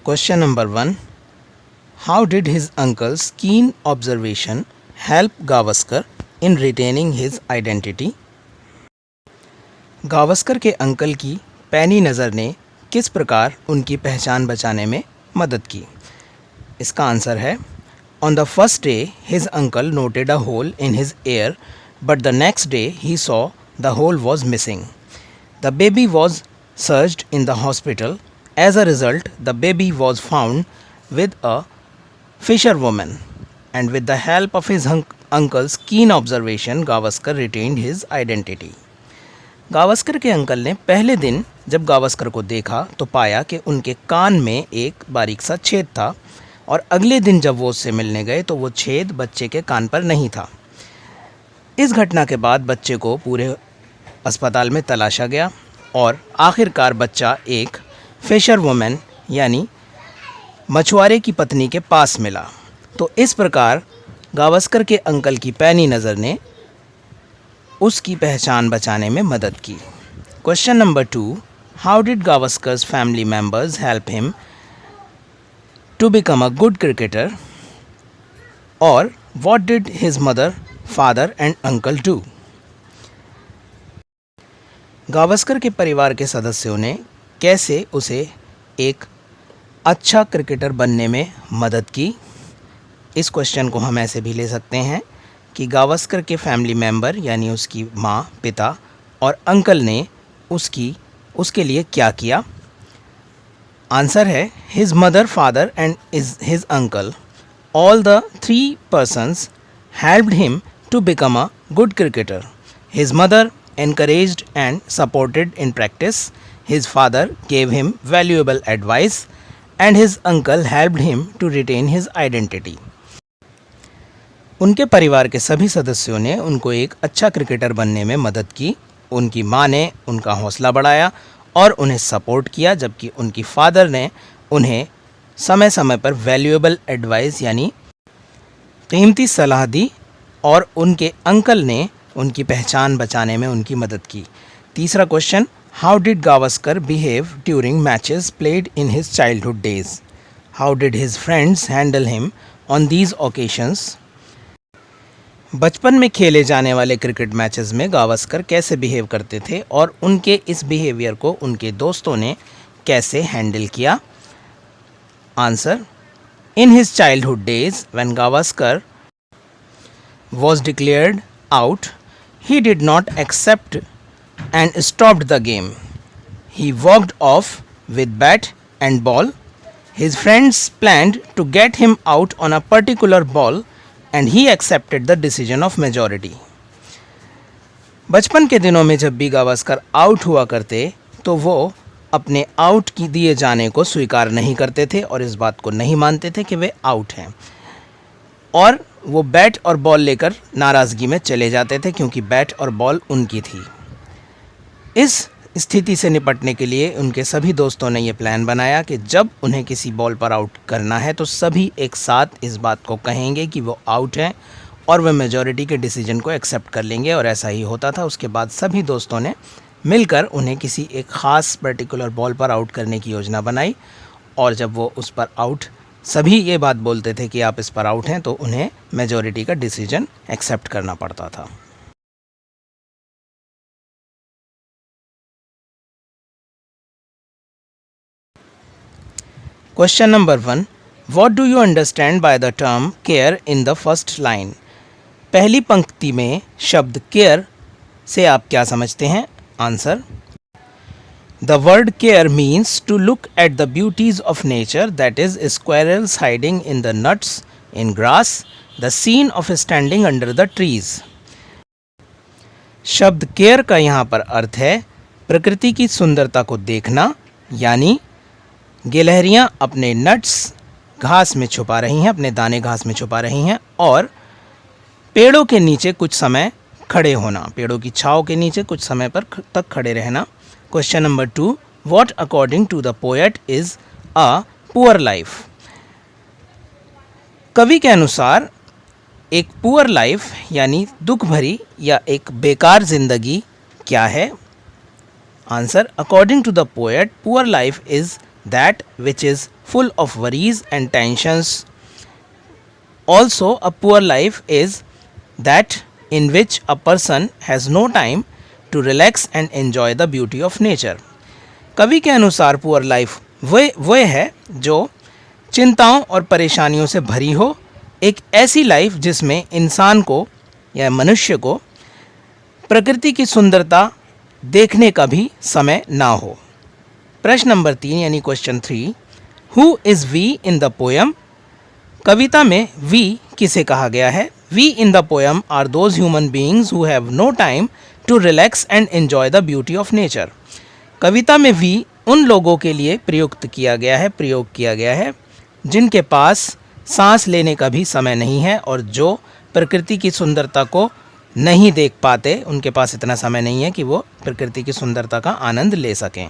Question number 1. How did his uncle's keen observation help Gavaskar in retaining his identity? Gavaskar के uncle की पैनी नज़र ने किस प्रकार उनकी पहचान बचाने में मदद की? इसका आंसर है, On the first day, his uncle noted a hole in his ear, but the next day he saw the hole was missing. The baby was searched in the hospital. As a result, the baby was found with a fisherwoman, and with the help of his uncle's keen observation, Gavaskar retained his identity. Gavaskar के uncle ने पहले दिन जब गावस्कर को देखा तो पाया कि उनके कान में एक बारीक सा छेद था, और अगले दिन जब वो उससे मिलने गए तो वो छेद बच्चे के कान पर नहीं था। इस घटना के बाद बच्चे को पूरे अस्पताल में तलाशा गया और आखिरकार बच्चा एक फिशर वुमन यानी मछुआरे की पत्नी के पास मिला। तो इस प्रकार गावस्कर के अंकल की पैनी नज़र ने उसकी पहचान बचाने में मदद की। Question number 2. How did Gavaskar's family members help him to become a good cricketer, और what did his mother, father and uncle do? Gavaskar के परिवार के सदस्यों ने कैसे उसे एक अच्छा क्रिकेटर बनने में मदद की? इस क्वेश्चन को हम ऐसे भी ले सकते हैं कि गावस्कर के फैमिली मेम्बर यानी उसकी माँ, पिता और अंकल ने उसके लिए क्या किया? आंसर है, his mother, father and his uncle, all the 3 persons helped him to become a good cricketer. His mother encouraged and supported in practice. His father gave him valuable advice, and his uncle helped him to retain his identity. उनके परिवार के सभी सदस्यों ने उनको एक अच्छा cricketer बनने में मदद की। उनकी माँ ने उनका हौसला बढ़ाया और उन्हें सपोर्ट किया, जबकि उनकी फादर ने उन्हें समय समय पर वैल्यूएबल एडवाइस यानी कीमती सलाह दी, और उनके अंकल ने उनकी पहचान बचाने में उनकी मदद की। तीसरा question, how did Gavaskar behave during matches played in his childhood days? How did his friends handle him on these occasions? बचपन में खेले जाने वाले क्रिकेट मैचेस में गावस्कर कैसे बिहेव करते थे और उनके इस बिहेवियर को उनके दोस्तों ने कैसे हैंडल किया? Answer, in his childhood days when Gavaskar was declared out, he did not accept and stopped the game. He walked off with bat and ball. His friends planned to get him out on a particular ball, and he accepted the decision of majority. बचपन के दिनों में जब भी Gavaskar out हुआ करते तो वो अपने आउट की दिए जाने को स्वीकार नहीं करते थे और इस बात को नहीं मानते थे कि वे आउट हैं, और वो बैट और बॉल लेकर नाराज़गी में चले जाते थे क्योंकि बैट और बॉल उनकी थी। इस स्थिति से निपटने के लिए उनके सभी दोस्तों ने ये प्लान बनाया कि जब उन्हें किसी बॉल पर आउट करना है तो सभी एक साथ इस बात को कहेंगे कि वो आउट हैं और वे मेजॉरिटी के डिसीजन को एक्सेप्ट कर लेंगे, और ऐसा ही होता था। उसके बाद सभी दोस्तों ने मिलकर उन्हें किसी एक ख़ास पर्टिकुलर बॉल पर आउट करने की योजना बनाई, और जब वो उस पर आउट सभी ये बात बोलते थे कि आप इस पर आउट हैं तो उन्हें मेजॉरिटी का डिसीजन एक्सेप्ट करना पड़ता था। Question number 1, what do you understand by the term care in the first line? पहली पंक्ति में शब्द केयर से आप क्या समझते हैं? Answer, The word care means to look at the beauties of nature, that is, squirrels hiding in the nuts in grass, the scene of standing under the trees. शब्द केयर का यहाँ पर अर्थ है प्रकृति की सुंदरता को देखना, यानी गिलहरियाँ अपने नट्स घास में छुपा रही हैं, अपने दाने घास में छुपा रही हैं, और पेड़ों के नीचे कुछ समय खड़े होना, पेड़ों की छाँव के नीचे कुछ समय पर तक खड़े रहना। Question number 2, what according to the poet is a poor life? कवि के अनुसार एक पुअर लाइफ यानी दुख भरी या एक बेकार जिंदगी क्या है? Answer, according to the poet, poor life is that which is full of worries and tensions. Also, a poor life is that in which a person has no time to relax and enjoy the beauty of nature. कवि के अनुसार poor life वह है जो चिंताओं और परेशानियों से भरी हो, एक ऐसी लाइफ जिसमें इंसान को या मनुष्य को प्रकृति की सुंदरता देखने का भी समय ना हो। प्रश्न नंबर 3 यानी question 3, who is we in the poem? कविता में वी किसे कहा गया है? We in the poem are those human beings who have no time to relax and enjoy the beauty of nature. कविता में वी उन लोगों के लिए प्रयोग किया गया है जिनके पास सांस लेने का भी समय नहीं है और जो प्रकृति की सुंदरता को नहीं देख पाते, उनके पास इतना समय नहीं है कि वो प्रकृति की सुंदरता का आनंद ले सकें।